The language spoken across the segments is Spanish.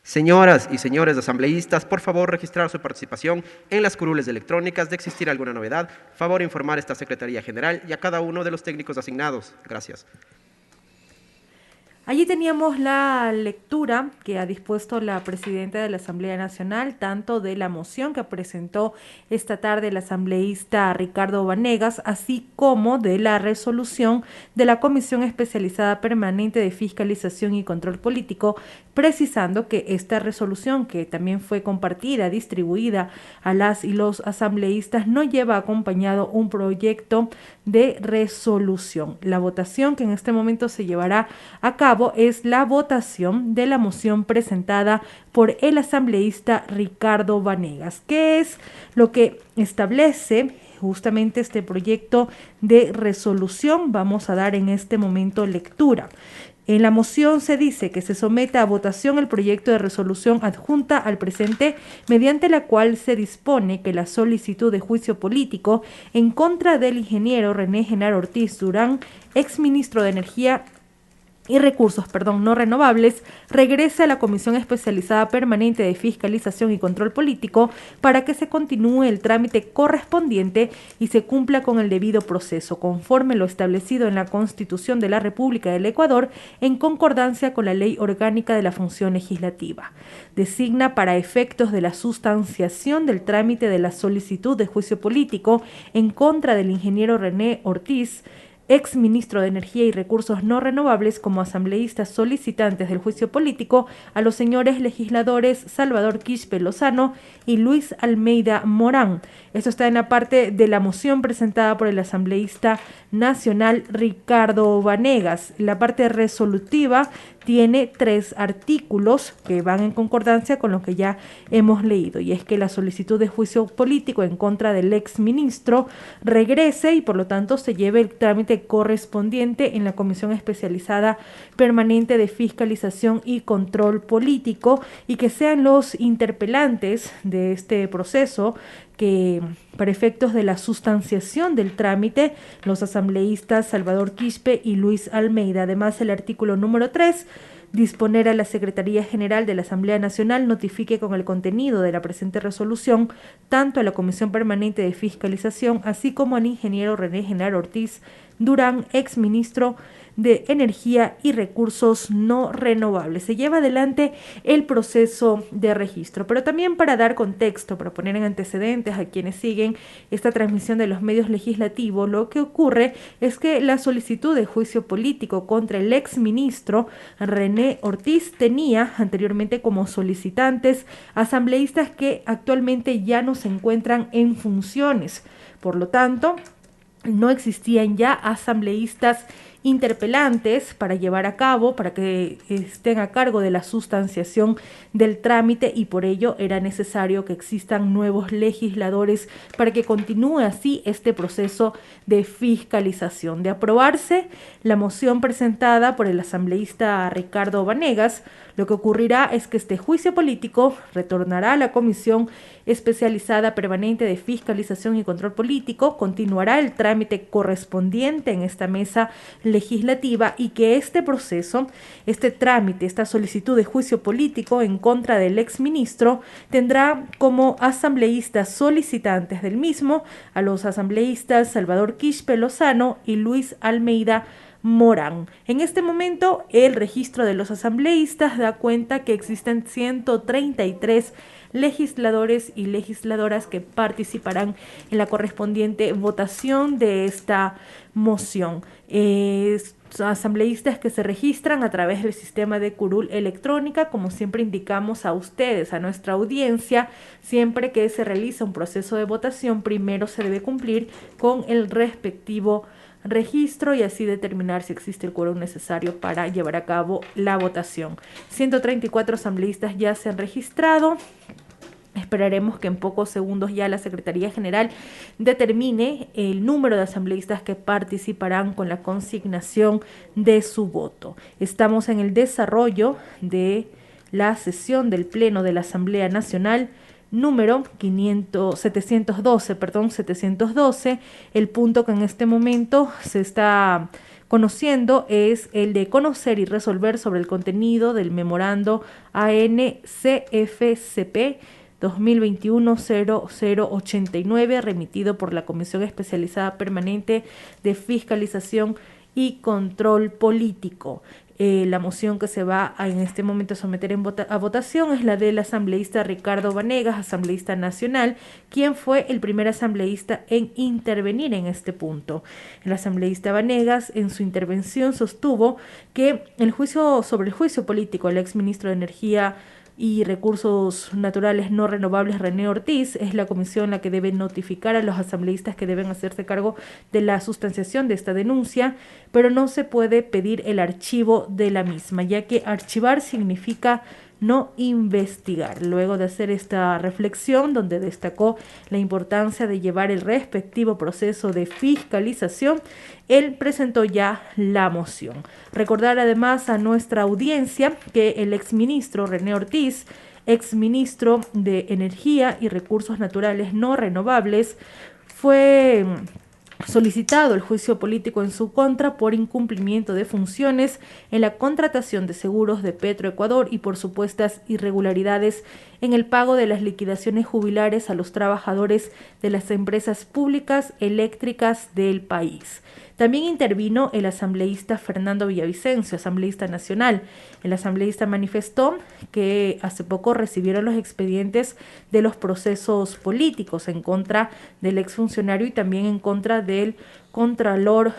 Señoras y señores asambleístas, por favor registrar su participación en las curules electrónicas. De existir alguna novedad, favor informar a esta Secretaría General y a cada uno de los técnicos asignados. Gracias. Allí teníamos la lectura que ha dispuesto la presidenta de la Asamblea Nacional, tanto de la moción que presentó esta tarde el asambleísta Ricardo Vanegas, así como de la resolución de la Comisión Especializada Permanente de Fiscalización y Control Político, precisando que esta resolución, que también fue compartida, distribuida a las y los asambleístas, no lleva acompañado un proyecto de resolución. La votación que en este momento se llevará a cabo es la votación de la moción presentada por el asambleísta Ricardo Vanegas. ¿Qué es lo que establece justamente este proyecto de resolución? Vamos a dar en este momento lectura. En la moción se dice que se someta a votación el proyecto de resolución adjunta al presente, mediante la cual se dispone que la solicitud de juicio político en contra del ingeniero René Genaro Ortiz Durán, exministro de Energía y Recursos no renovables, regrese a la Comisión Especializada Permanente de Fiscalización y Control Político para que se continúe el trámite correspondiente y se cumpla con el debido proceso, conforme lo establecido en la Constitución de la República del Ecuador, en concordancia con la Ley Orgánica de la Función Legislativa. Designa para efectos de la sustanciación del trámite de la solicitud de juicio político en contra del ingeniero René Ortiz, ex ministro de Energía y Recursos No Renovables, como asambleístas solicitantes del juicio político a los señores legisladores Salvador Quispe Lozano y Luis Almeida Morán. Esto está en la parte de la moción presentada por el asambleísta nacional Ricardo Vanegas. La parte resolutiva tiene 3 artículos que van en concordancia con lo que ya hemos leído, y es que la solicitud de juicio político en contra del ex ministro regrese y por lo tanto se lleve el trámite correspondiente en la Comisión Especializada Permanente de Fiscalización y Control Político, y que sean los interpelantes de este proceso que, para efectos de la sustanciación del trámite, los asambleístas Salvador Quispe y Luis Almeida. Además, el artículo número 3, disponer a la Secretaría General de la Asamblea Nacional notifique con el contenido de la presente resolución tanto a la Comisión Permanente de Fiscalización, así como al ingeniero René Genaro Ortiz Durán, exministro de Energía y Recursos No Renovables. Se lleva adelante el proceso de registro, pero también para dar contexto, para poner en antecedentes a quienes siguen esta transmisión de los medios legislativos, lo que ocurre es que la solicitud de juicio político contra el exministro René Ortiz tenía anteriormente como solicitantes asambleístas que actualmente ya no se encuentran en funciones. Por lo tanto, no existían ya asambleístas interpelantes para llevar a cabo, para que estén a cargo de la sustanciación del trámite, y por ello era necesario que existan nuevos legisladores para que continúe así este proceso de fiscalización. De aprobarse la moción presentada por el asambleísta Ricardo Vanegas, lo que ocurrirá es que este juicio político retornará a la Comisión Especializada Permanente de Fiscalización y Control Político, continuará el trámite correspondiente en esta mesa legislativa, y que este proceso, este trámite, esta solicitud de juicio político en contra del exministro tendrá como asambleístas solicitantes del mismo a los asambleístas Salvador Quispe Lozano y Luis Almeida Morán. En este momento, el registro de los asambleístas da cuenta que existen 133 legisladores y legisladoras que participarán en la correspondiente votación de esta moción. Asambleístas que se registran a través del sistema de curul electrónica, como siempre indicamos a ustedes, a nuestra audiencia, siempre que se realiza un proceso de votación, primero se debe cumplir con el respectivo registro y así determinar si existe el quórum necesario para llevar a cabo la votación. 134 asambleístas ya se han registrado. Esperaremos que en pocos segundos ya la Secretaría General determine el número de asambleístas que participarán con la consignación de su voto. Estamos en el desarrollo de la sesión del Pleno de la Asamblea Nacional número 712, el punto que en este momento se está conociendo es el de conocer y resolver sobre el contenido del memorando ANCFCP 2021-0089 remitido por la Comisión Especializada Permanente de Fiscalización y Control Político. La moción que se va en este momento a someter a votación es la del asambleísta Ricardo Vanegas, asambleísta nacional, quien fue el primer asambleísta en intervenir en este punto. El asambleísta Vanegas en su intervención sostuvo que sobre el juicio político al exministro de Energía y Recursos Naturales No Renovables René Ortiz es la comisión la que debe notificar a los asambleístas que deben hacerse cargo de la sustanciación de esta denuncia, pero no se puede pedir el archivo de la misma, ya que archivar significa no investigar. Luego de hacer esta reflexión, donde destacó la importancia de llevar el respectivo proceso de fiscalización, él presentó ya la moción. Recordar además a nuestra audiencia que el exministro René Ortiz, exministro de Energía y Recursos Naturales No Renovables, fue solicitado el juicio político en su contra por incumplimiento de funciones en la contratación de seguros de Petroecuador y por supuestas irregularidades en el pago de las liquidaciones jubilares a los trabajadores de las empresas públicas eléctricas del país. También intervino el asambleísta Fernando Villavicencio, asambleísta nacional. El asambleísta manifestó que hace poco recibieron los expedientes de los procesos políticos en contra del exfuncionario y también en contra del contralor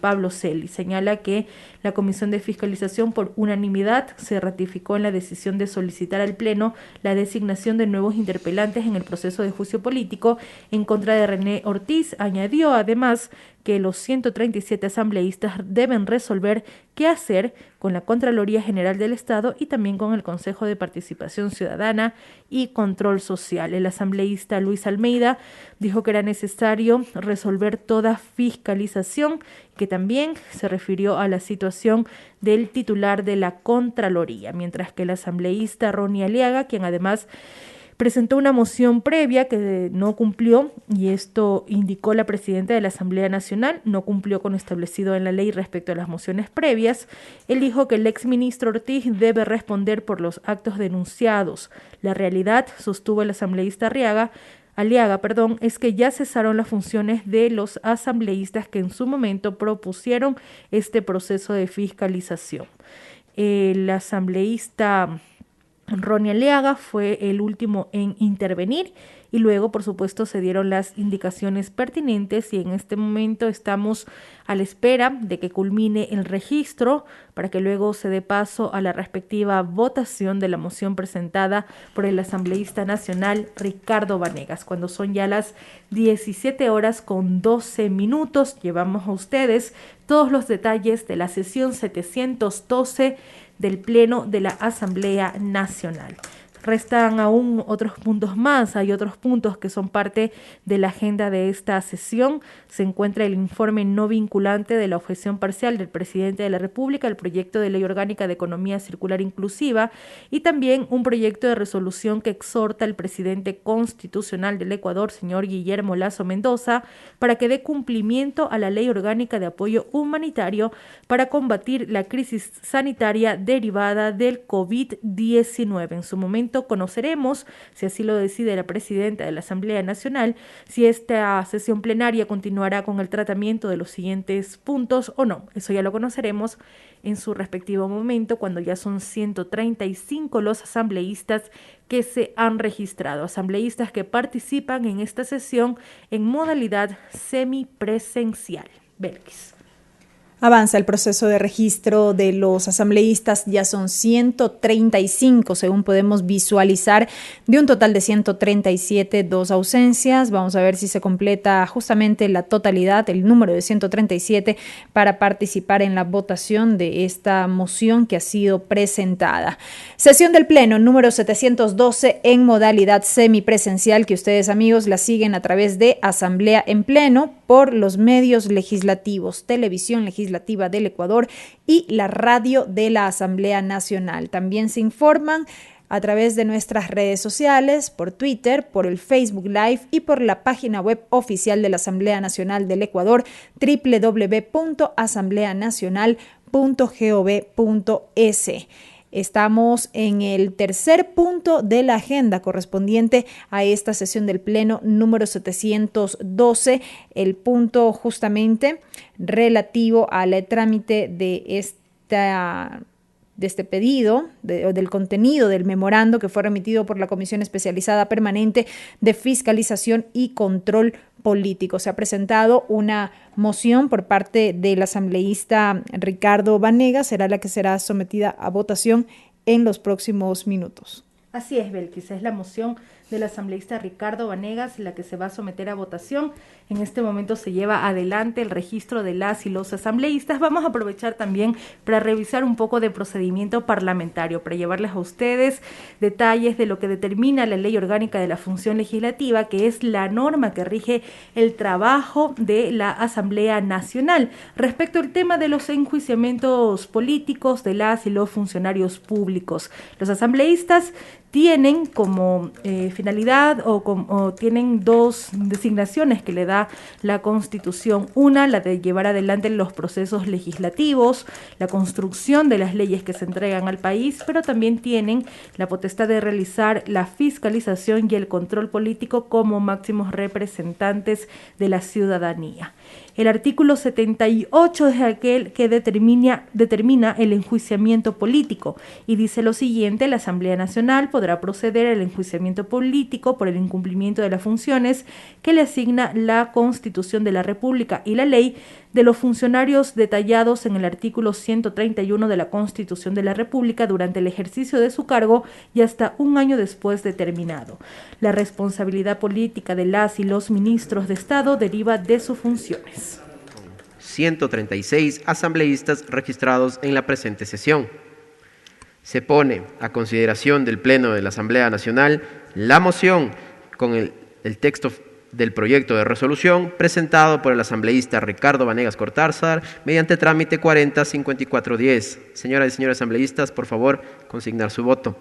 Pablo Celi. Señala que la Comisión de Fiscalización por unanimidad se ratificó en la decisión de solicitar al Pleno la designación de nuevos interpelantes en el proceso de juicio político en contra de René Ortiz. Añadió además que los 137 asambleístas deben resolver qué hacer con la Contraloría General del Estado y también con el Consejo de Participación Ciudadana y Control Social. El asambleísta Luis Almeida dijo que era necesario resolver toda fiscalización, que también se refirió a la situación del titular de la Contraloría, mientras que el asambleísta Ronnie Aliaga, quien además presentó una moción previa que no cumplió, y esto indicó la presidenta de la Asamblea Nacional, no cumplió con lo establecido en la ley respecto a las mociones previas. Él dijo que el exministro Ortiz debe responder por los actos denunciados. La realidad, sostuvo el asambleísta Aliaga, es que ya cesaron las funciones de los asambleístas que en su momento propusieron este proceso de fiscalización. El asambleísta Ronnie Aliaga fue el último en intervenir y luego, por supuesto, se dieron las indicaciones pertinentes y en este momento estamos a la espera de que culmine el registro para que luego se dé paso a la respectiva votación de la moción presentada por el asambleísta nacional Ricardo Vanegas. Cuando son ya las 17:12, llevamos a ustedes todos los detalles de la sesión 712 del Pleno de la Asamblea Nacional. Restan aún otros puntos más, hay otros puntos que son parte de la agenda de esta sesión. Se encuentra el informe no vinculante de la objeción parcial del presidente de la República, el proyecto de ley orgánica de economía circular inclusiva y también un proyecto de resolución que exhorta al presidente constitucional del Ecuador, señor Guillermo Lasso Mendoza, para que dé cumplimiento a la ley orgánica de apoyo humanitario para combatir la crisis sanitaria derivada del COVID-19. En su momento conoceremos, si así lo decide la presidenta de la Asamblea Nacional, si esta sesión plenaria continuará con el tratamiento de los siguientes puntos o no. Eso ya lo conoceremos en su respectivo momento, cuando ya son 135 los asambleístas que se han registrado, asambleístas que participan en esta sesión en modalidad semipresencial. Belkis. Avanza el proceso de registro de los asambleístas, ya son 135, según podemos visualizar, de un total de 137, 2 ausencias. Vamos a ver si se completa justamente la totalidad, el número de 137, para participar en la votación de esta moción que ha sido presentada. Sesión del Pleno número 712 en modalidad semipresencial, que ustedes, amigos, la siguen a través de Asamblea en Pleno por los medios legislativos, Televisión Legislativa del Ecuador y la radio de la Asamblea Nacional. También se informan a través de nuestras redes sociales, por Twitter, por el Facebook Live y por la página web oficial de la Asamblea Nacional del Ecuador, www.asambleanacional.gov.es. Estamos en el tercer punto de la agenda correspondiente a esta sesión del Pleno número 712, el punto justamente relativo al trámite de este pedido, del contenido del memorando que fue remitido por la Comisión Especializada Permanente de Fiscalización y Control Político. Se ha presentado una moción por parte del asambleísta Ricardo Vanegas, será la que será sometida a votación en los próximos minutos. Así es, Belkis, es la moción del asambleísta Ricardo Vanegas la que se va a someter a votación. En este momento se lleva adelante el registro de las y los asambleístas. Vamos a aprovechar también para revisar un poco de procedimiento parlamentario, para llevarles a ustedes detalles de lo que determina la Ley Orgánica de la Función Legislativa, que es la norma que rige el trabajo de la Asamblea Nacional. Respecto al tema de los enjuiciamientos políticos de las y los funcionarios públicos, los asambleístas tienen como finalidad o tienen dos designaciones que le da la Constitución. Una, la de llevar adelante los procesos legislativos, la construcción de las leyes que se entregan al país, pero también tienen la potestad de realizar la fiscalización y el control político como máximos representantes de la ciudadanía. El artículo 78 es aquel que determina el enjuiciamiento político y dice lo siguiente: la Asamblea Nacional podrá proceder al enjuiciamiento político por el incumplimiento de las funciones que le asigna la Constitución de la República y la ley de los funcionarios detallados en el artículo 131 de la Constitución de la República durante el ejercicio de su cargo y hasta un año después de terminado. La responsabilidad política de las y los ministros de Estado deriva de sus funciones. 136 asambleístas registrados en la presente sesión. Se pone a consideración del Pleno de la Asamblea Nacional la moción con el texto del proyecto de resolución presentado por el asambleísta Ricardo Vanegas Cortázar mediante trámite 405410. Señoras y señores asambleístas, por favor, consignar su voto.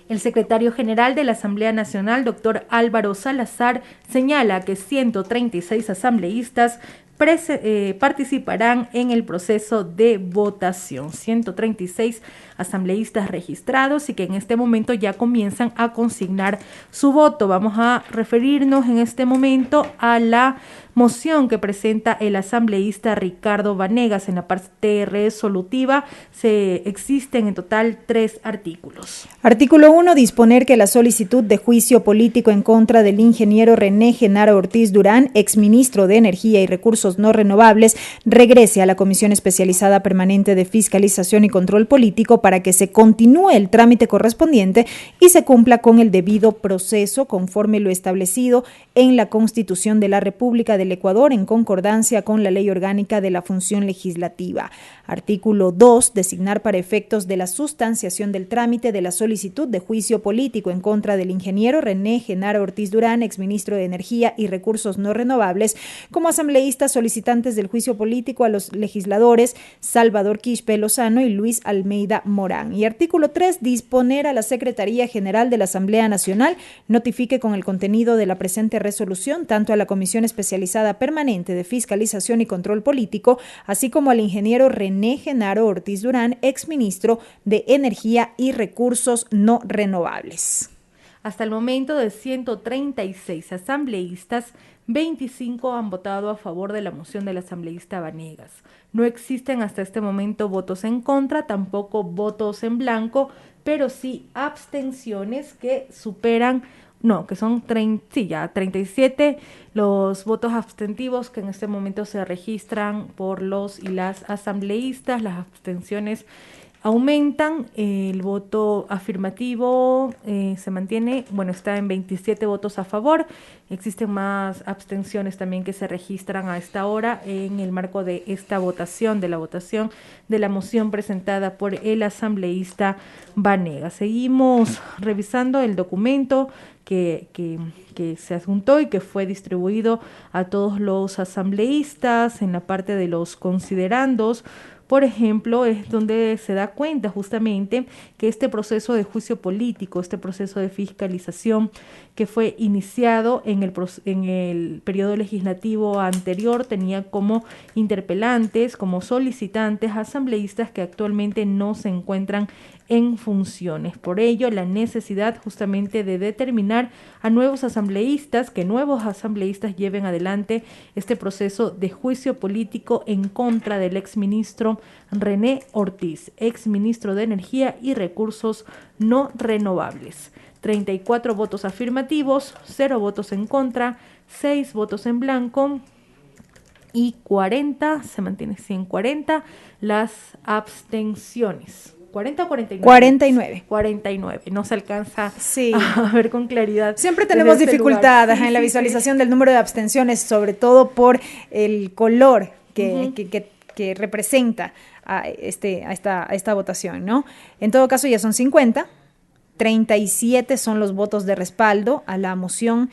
El secretario general de la Asamblea Nacional, doctor Álvaro Salazar, señala que 136 asambleístas participarán en el proceso de votación. 136 asambleístas registrados y que en este momento ya comienzan a consignar su voto. Vamos a referirnos en este momento a la moción que presenta el asambleísta Ricardo Vanegas. En la parte resolutiva existen en total 3 artículos. Artículo 1. Disponer que la solicitud de juicio político en contra del ingeniero René Genaro Ortiz Durán, exministro de Energía y Recursos No Renovables, regrese a la Comisión Especializada Permanente de Fiscalización y Control Político para que se continúe el trámite correspondiente y se cumpla con el debido proceso conforme lo establecido en la Constitución de la República del Ecuador en concordancia con la Ley Orgánica de la Función Legislativa. Artículo 2. Designar para efectos de la sustanciación del trámite de la solicitud de juicio político en contra del ingeniero René Genaro Ortiz Durán, exministro de Energía y Recursos No Renovables, como asambleístas solicitantes del juicio político a los legisladores Salvador Quispe Lozano y Luis Almeida Morán. Y artículo 3. Disponer a la Secretaría General de la Asamblea Nacional notifique con el contenido de la presente resolución tanto a la Comisión Especializada Permanente de Fiscalización y Control Político, así como al ingeniero René Genaro Ortiz Durán, exministro de Energía y Recursos No Renovables. Hasta el momento, de 136 asambleístas, 25 han votado a favor de la moción del asambleísta Vanegas. No existen hasta este momento votos en contra, tampoco votos en blanco, pero sí abstenciones que superan, que son 37 los votos abstentivos que en este momento se registran por los y las asambleístas. Las abstenciones aumentan, el voto afirmativo se mantiene, está en 27 votos a favor. Existen más abstenciones también que se registran a esta hora en el marco de esta votación, de la moción presentada por el asambleísta Vanegas. Seguimos revisando el documento que se adjuntó y que fue distribuido a todos los asambleístas en la parte de los considerandos. por ejemplo, es donde se da cuenta justamente que este proceso de juicio político, este proceso de fiscalización que fue iniciado en el periodo legislativo anterior, tenía como interpelantes, como solicitantes, asambleístas que actualmente no se encuentran en funciones. Por ello, la necesidad justamente de determinar a nuevos asambleístas, que nuevos asambleístas lleven adelante este proceso de juicio político en contra del exministro René Ortiz, exministro de Energía y Recursos No Renovables. 34 votos afirmativos, 0 votos en contra, 6 votos en blanco y 40, se mantiene 140, las abstenciones. 40 o 49. 49. 49. No se alcanza sí. a ver con claridad. Siempre tenemos dificultad en la visualización del número de abstenciones, sobre todo por el color que representa a esta votación, ¿no? En todo caso ya son 50, 37 son los votos de respaldo a la moción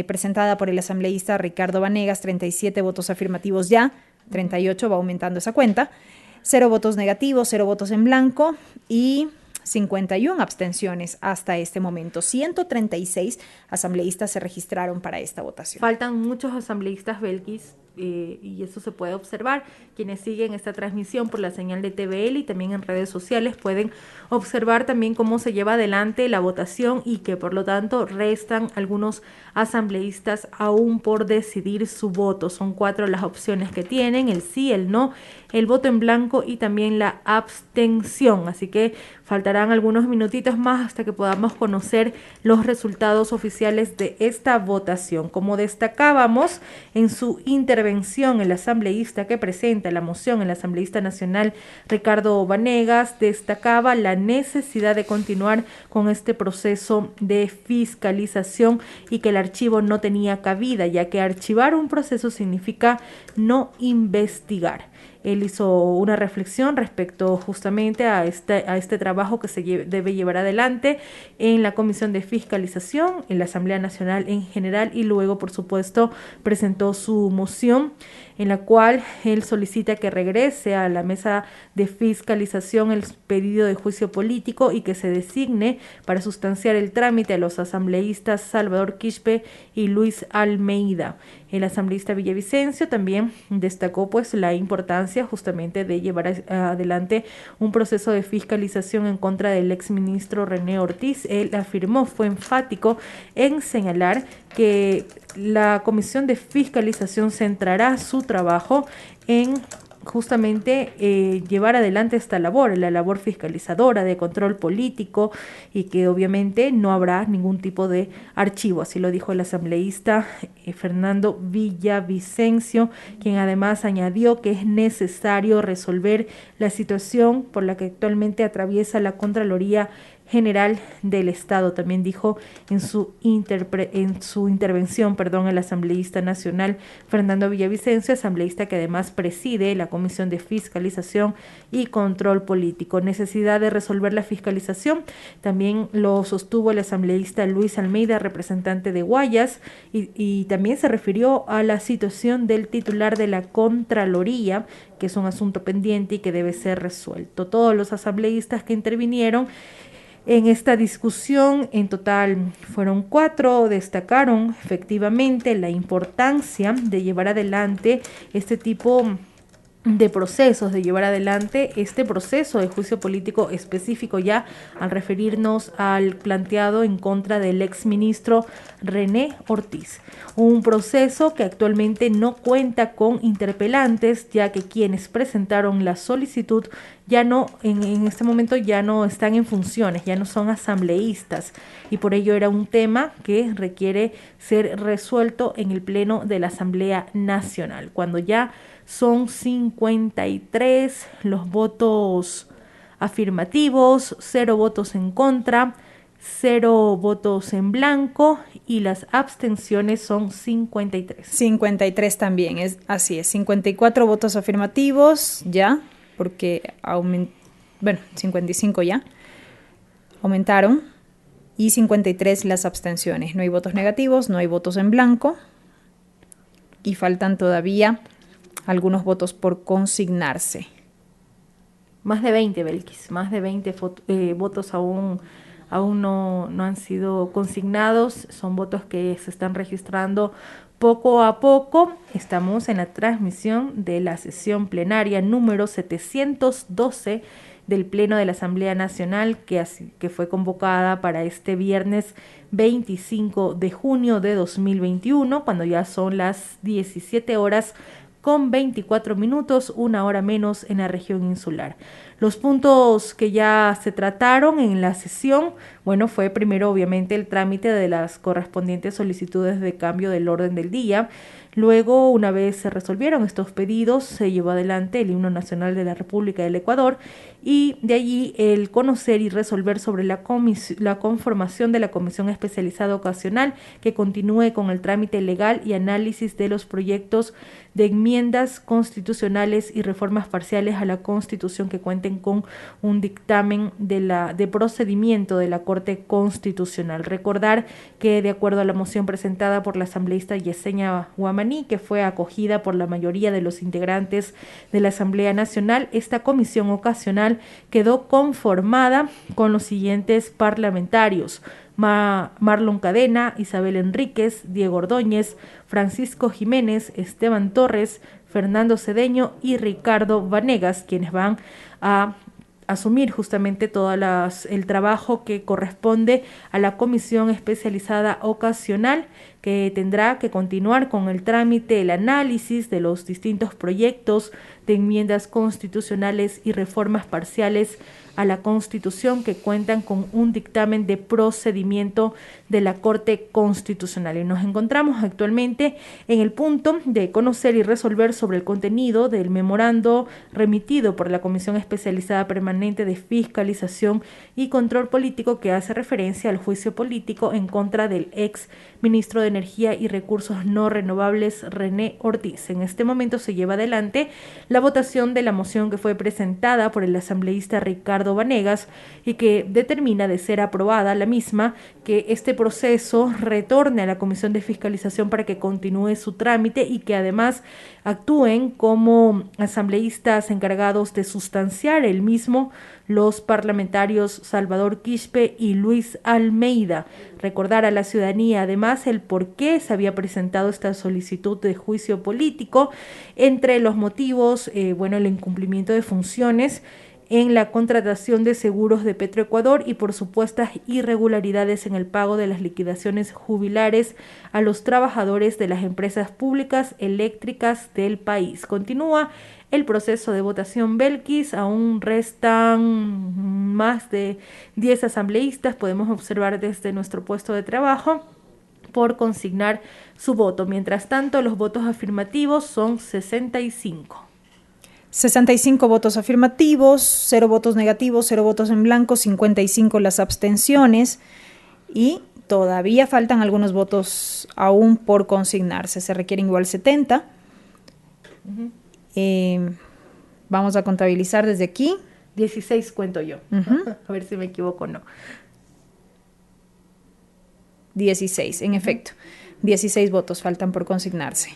presentada por el asambleísta Ricardo Vanegas, 37 votos afirmativos ya, 38 va aumentando esa cuenta, 0 votos negativos, 0 votos en blanco y 51 abstenciones hasta este momento. 136 asambleístas se registraron para esta votación. Faltan muchos asambleístas belguis y eso se puede observar. Quienes siguen esta transmisión por la señal de TVL y también en redes sociales pueden observar también cómo se lleva adelante la votación y que por lo tanto restan algunos asambleístas aún por decidir su voto. Son 4 las opciones que tienen: el sí, el no, el voto en blanco y también la abstención. Así que faltarán algunos minutitos más hasta que podamos conocer los resultados oficiales de esta votación. Como destacábamos en su intervención, el asambleísta que presenta la moción, el asambleísta nacional Ricardo Vanegas, destacaba la necesidad de continuar con este proceso de fiscalización y que el archivo no tenía cabida, ya que archivar un proceso significa no investigar. Él hizo una reflexión respecto justamente a este trabajo que se debe llevar adelante en la Comisión de Fiscalización, en la Asamblea Nacional en general, y luego, por supuesto, presentó su moción en la cual él solicita que regrese a la mesa de fiscalización el pedido de juicio político y que se designe para sustanciar el trámite a los asambleístas Salvador Quispe y Luis Almeida. El asambleísta Villavicencio también destacó pues la importancia justamente de llevar adelante un proceso de fiscalización en contra del exministro René Ortiz. Él afirmó, fue enfático en señalar que la Comisión de Fiscalización centrará su trabajo en justamente llevar adelante esta labor, la labor fiscalizadora de control político, y que obviamente no habrá ningún tipo de archivo. Así lo dijo el asambleísta Fernando Villavicencio, quien además añadió que es necesario resolver la situación por la que actualmente atraviesa la Contraloría General del Estado. También dijo en su intervención, el asambleísta nacional Fernando Villavicencio, asambleísta que además preside la Comisión de Fiscalización y Control Político. Necesidad de resolver la fiscalización también lo sostuvo el asambleísta Luis Almeida, representante de Guayas, y también se refirió a la situación del titular de la Contraloría, que es un asunto pendiente y que debe ser resuelto. Todos los asambleístas que intervinieron en esta discusión, en total fueron 4, destacaron efectivamente la importancia de llevar adelante este tipo de procesos, de llevar adelante este proceso de juicio político específico, ya al referirnos al planteado en contra del exministro René Ortiz. Un proceso que actualmente no cuenta con interpelantes, ya que quienes presentaron la solicitud ya no, en este momento ya no están en funciones, ya no son asambleístas, y por ello era un tema que requiere ser resuelto en el Pleno de la Asamblea Nacional. Cuando ya son 53 los votos afirmativos, 0 votos en contra, 0 votos en blanco y las abstenciones son 53. 53 también, así es, 54 votos afirmativos ya, porque 55 ya aumentaron, y 53 las abstenciones. No hay votos negativos, no hay votos en blanco y faltan todavía algunos votos por consignarse. Más de 20, Belkis, más de 20 votos aún no han sido consignados, son votos que se están registrando poco a poco. Estamos en la transmisión de la sesión plenaria número 712 del Pleno de la Asamblea Nacional que fue convocada para este viernes 25 de junio de 2021, cuando ya son las 17 horas con 24 minutos, una hora menos en la región insular. Los puntos que ya se trataron en la sesión, bueno, fue primero obviamente el trámite de las correspondientes solicitudes de cambio del orden del día. Luego, una vez se resolvieron estos pedidos, se llevó adelante el himno nacional de la República del Ecuador y de allí el conocer y resolver sobre la conformación de la Comisión Especializada Ocasional que continúe con el trámite legal y análisis de los proyectos de enmiendas constitucionales y reformas parciales a la Constitución que cuenten con un dictamen de procedimiento de la Corte Constitucional. Recordar que de acuerdo a la moción presentada por la asambleísta Yesenia Huamaní, que fue acogida por la mayoría de los integrantes de la Asamblea Nacional, esta comisión ocasional quedó conformada con los siguientes parlamentarios: Marlon Cadena, Isabel Enríquez, Diego Ordóñez, Francisco Jiménez, Esteban Torres, Fernando Cedeño y Ricardo Vanegas, quienes van a asumir justamente todo el trabajo que corresponde a la Comisión Especializada Ocasional, que tendrá que continuar con el trámite, el análisis de los distintos proyectos de enmiendas constitucionales y reformas parciales a la Constitución que cuentan con un dictamen de procedimiento de la Corte Constitucional. Y nos encontramos actualmente en el punto de conocer y resolver sobre el contenido del memorando remitido por la Comisión Especializada Permanente de Fiscalización y Control Político, que hace referencia al juicio político en contra del ex ministro de Energía y Recursos No Renovables, René Ortiz. En este momento se lleva adelante la votación de la moción que fue presentada por el asambleísta Ricardo Vanegas y que determina, de ser aprobada la misma, que este proceso retorne a la Comisión de Fiscalización para que continúe su trámite y que además actúen como asambleístas encargados de sustanciar el mismo los parlamentarios Salvador Quispe y Luis Almeida. Recordar a la ciudadanía además el por qué se había presentado esta solicitud de juicio político, entre los motivos, el incumplimiento de funciones en la contratación de seguros de Petroecuador y por supuestas irregularidades en el pago de las liquidaciones jubilares a los trabajadores de las empresas públicas eléctricas del país. Continúa el proceso de votación, Belkis. Aún restan más de 10 asambleístas, podemos observar desde nuestro puesto de trabajo, por consignar su voto. Mientras tanto, los votos afirmativos son 65. 65 votos afirmativos, 0 votos negativos, 0 votos en blanco, 55 las abstenciones y todavía faltan algunos votos aún por consignarse. Se requieren igual 70. Vamos a contabilizar desde aquí. 16 cuento yo. A ver si me equivoco o no. 16, en efecto. 16 votos faltan por consignarse.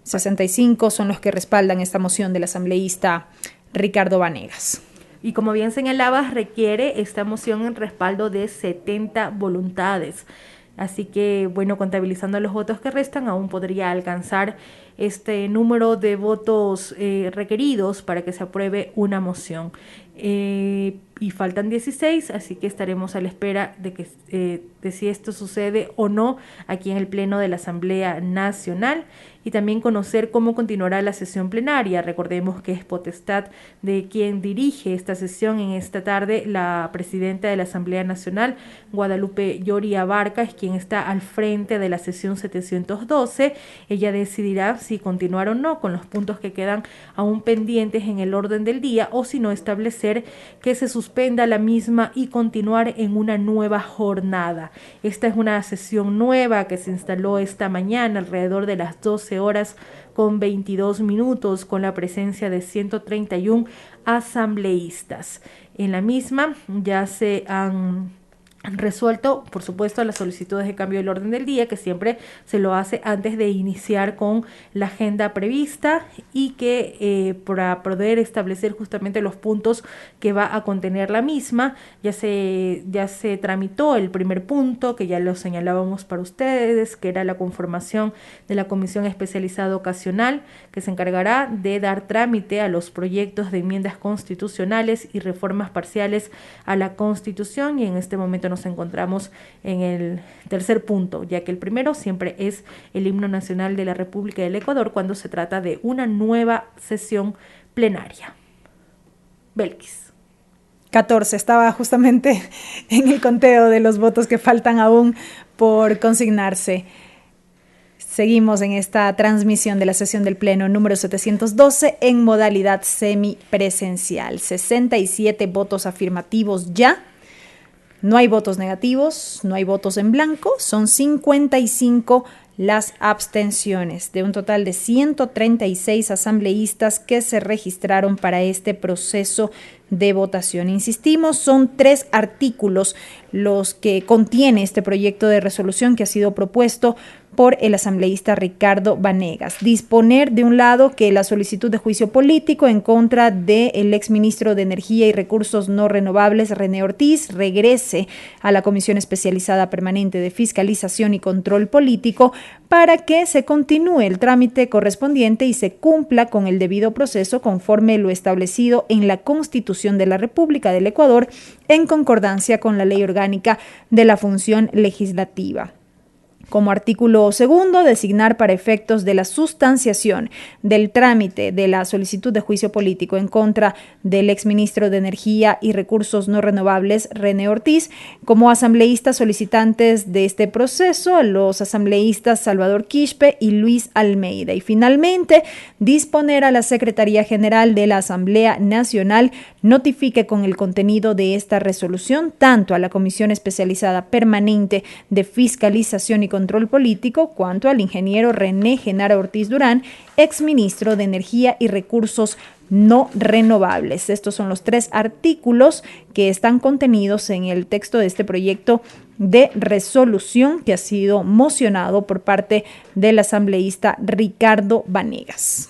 65 son los que respaldan esta moción del asambleísta Ricardo Vanegas. Y como bien señalabas, requiere esta moción el respaldo de 70 voluntades. Así que, contabilizando los votos que restan, aún podría alcanzar este número de votos requeridos para que se apruebe una moción. Y faltan 16, así que estaremos a la espera de si esto sucede o no aquí en el Pleno de la Asamblea Nacional, y también conocer cómo continuará la sesión plenaria. Recordemos que es potestad de quien dirige esta sesión en esta tarde, la presidenta de la Asamblea Nacional, Guadalupe Llori Abarca, es quien está al frente de la sesión 712. Ella decidirá si continuar o no con los puntos que quedan aún pendientes en el orden del día, o si no, establecer que se suspenda la misma y continuar en una nueva jornada. Esta es una sesión nueva que se instaló esta mañana alrededor de las 12 horas con 22 minutos, con la presencia de 131 asambleístas. En la misma ya se han resuelto, por supuesto, las solicitudes de cambio del orden del día, que siempre se lo hace antes de iniciar con la agenda prevista, y que para poder establecer justamente los puntos que va a contener la misma, ya se tramitó el primer punto, que ya lo señalábamos para ustedes, que era la conformación de la Comisión Especializada Ocasional, que se encargará de dar trámite a los proyectos de enmiendas constitucionales y reformas parciales a la Constitución, y en este momento nos encontramos en el tercer punto, ya que el primero siempre es el himno nacional de la República del Ecuador cuando se trata de una nueva sesión plenaria. Belkis. 14, estaba justamente en el conteo de los votos que faltan aún por consignarse. Seguimos en esta transmisión de la sesión del Pleno número 712 en modalidad semipresencial. 67 votos afirmativos ya. No hay votos negativos, no hay votos en blanco, son 55 las abstenciones, de un total de 136 asambleístas que se registraron para este proceso de votación. Insistimos, son 3 artículos los que contiene este proyecto de resolución que ha sido propuesto por el asambleísta Ricardo Vanegas. Disponer, de un lado, que la solicitud de juicio político en contra del exministro de Energía y Recursos No Renovables, René Ortiz, regrese a la Comisión Especializada Permanente de Fiscalización y Control Político para que se continúe el trámite correspondiente y se cumpla con el debido proceso conforme lo establecido en la Constitución de la República del Ecuador, en concordancia con la Ley Orgánica de la Función Legislativa. Como artículo segundo, designar para efectos de la sustanciación del trámite de la solicitud de juicio político en contra del exministro de Energía y Recursos No Renovables, René Ortiz, como asambleístas solicitantes de este proceso, a los asambleístas Salvador Quispe y Luis Almeida. Y finalmente, disponer a la Secretaría General de la Asamblea Nacional notifique con el contenido de esta resolución tanto a la Comisión Especializada Permanente de Fiscalización y Control Político cuanto al ingeniero René Genara Ortiz Durán, exministro de Energía y Recursos No Renovables. Estos son los 3 artículos que están contenidos en el texto de este proyecto de resolución que ha sido mocionado por parte del asambleísta Ricardo Vanegas.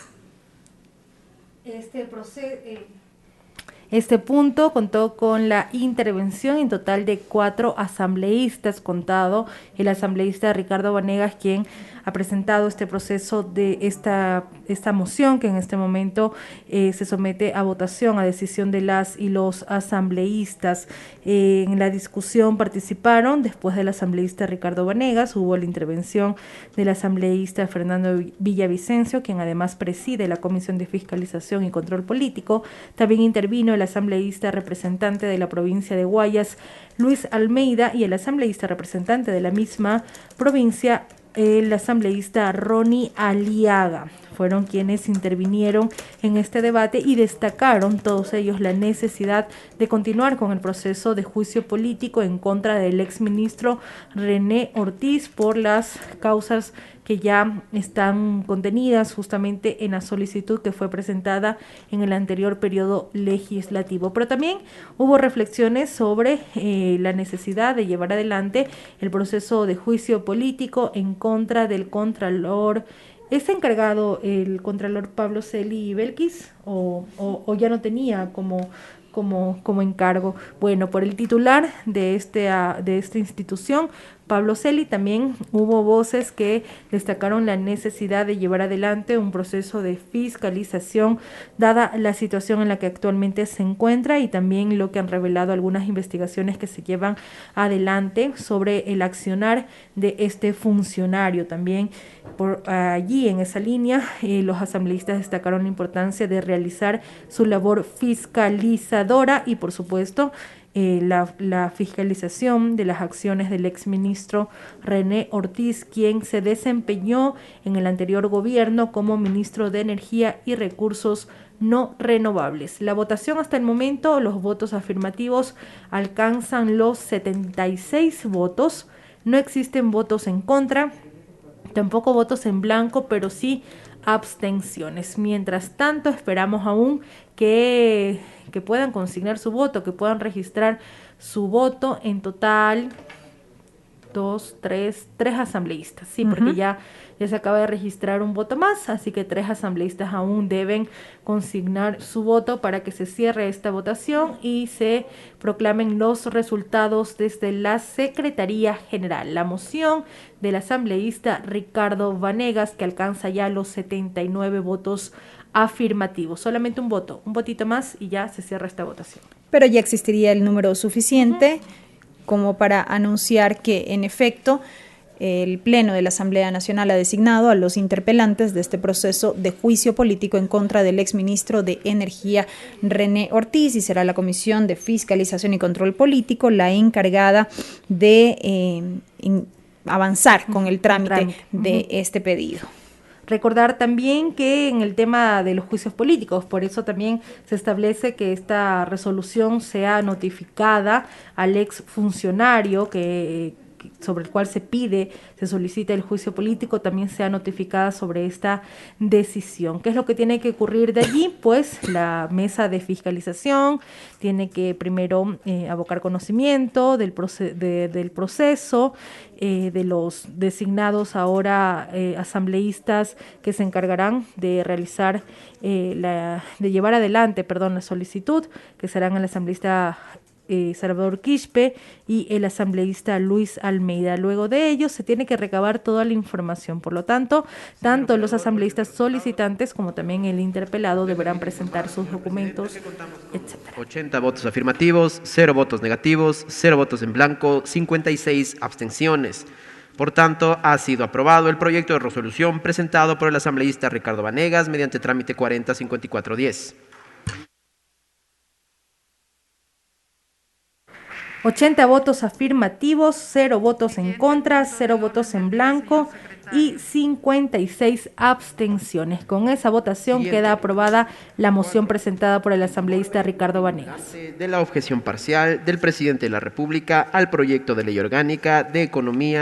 Este punto contó con la intervención en total de 4 asambleístas, contado el asambleísta Ricardo Vanegas, quien ha presentado este proceso de esta moción que en este momento se somete a votación, a decisión de las y los asambleístas. En la discusión participaron, después del asambleísta Ricardo Vanegas, hubo la intervención del asambleísta Fernando Villavicencio, quien además preside la Comisión de Fiscalización y Control Político. También intervino el asambleísta representante de la provincia de Guayas, Luis Almeida, y el asambleísta representante de la misma provincia, el asambleísta Ronnie Aliaga. Fueron quienes intervinieron en este debate y destacaron todos ellos la necesidad de continuar con el proceso de juicio político en contra del exministro René Ortiz por las causas que ya están contenidas justamente en la solicitud que fue presentada en el anterior periodo legislativo. Pero también hubo reflexiones sobre la necesidad de llevar adelante el proceso de juicio político en contra del contralor. ¿Es encargado el contralor Pablo Celi Belkis o ya no tenía como encargo? Bueno, por el titular de esta institución, Pablo Celi, también hubo voces que destacaron la necesidad de llevar adelante un proceso de fiscalización dada la situación en la que actualmente se encuentra y también lo que han revelado algunas investigaciones que se llevan adelante sobre el accionar de este funcionario. También por allí, en esa línea, los asambleístas destacaron la importancia de realizar su labor fiscalizadora y, por supuesto, la fiscalización de las acciones del exministro René Ortiz, quien se desempeñó en el anterior gobierno como ministro de Energía y Recursos No Renovables. La votación hasta el momento, los votos afirmativos alcanzan los 76 votos, no existen votos en contra, tampoco votos en blanco, pero sí abstenciones. Mientras tanto, esperamos aún que puedan consignar su voto, que puedan registrar su voto. En total, tres asambleístas, sí, porque ya se acaba de registrar un voto más, así que 3 asambleístas aún deben consignar su voto para que se cierre esta votación y se proclamen los resultados desde la Secretaría General. La moción del asambleísta Ricardo Vanegas, que alcanza ya los 79 votos afirmativos. Solamente un votito más y ya se cierra esta votación. Pero ya existiría el número suficiente como para anunciar que, en efecto, el Pleno de la Asamblea Nacional ha designado a los interpelantes de este proceso de juicio político en contra del exministro de Energía, René Ortiz, y será la Comisión de Fiscalización y Control Político la encargada de avanzar con el trámite de este pedido. Recordar también que en el tema de los juicios políticos, por eso también se establece que esta resolución sea notificada al exfuncionario sobre el cual se solicita el juicio político, también sea notificada sobre esta decisión. ¿Qué es lo que tiene que ocurrir de allí? Pues la mesa de fiscalización tiene que primero abocar conocimiento del proceso, de los designados ahora asambleístas que se encargarán de realizar, de llevar adelante, la solicitud, que serán el asambleísta Salvador Quispe y el asambleísta Luis Almeida. Luego de ello se tiene que recabar toda la información. Por lo tanto, tanto los asambleístas solicitantes como también el interpelado deberán presentar sus documentos, etc. 80 votos afirmativos, 0 votos negativos, 0 votos en blanco, 56 abstenciones. Por tanto, ha sido aprobado el proyecto de resolución presentado por el asambleísta Ricardo Vanegas mediante trámite 405410. 80 votos afirmativos, 0 votos en contra, 0 votos en blanco y 56 abstenciones. Con esa votación queda aprobada la moción presentada por el asambleísta Ricardo Vanegas. De la objeción parcial del presidente de la República al proyecto de ley orgánica de economía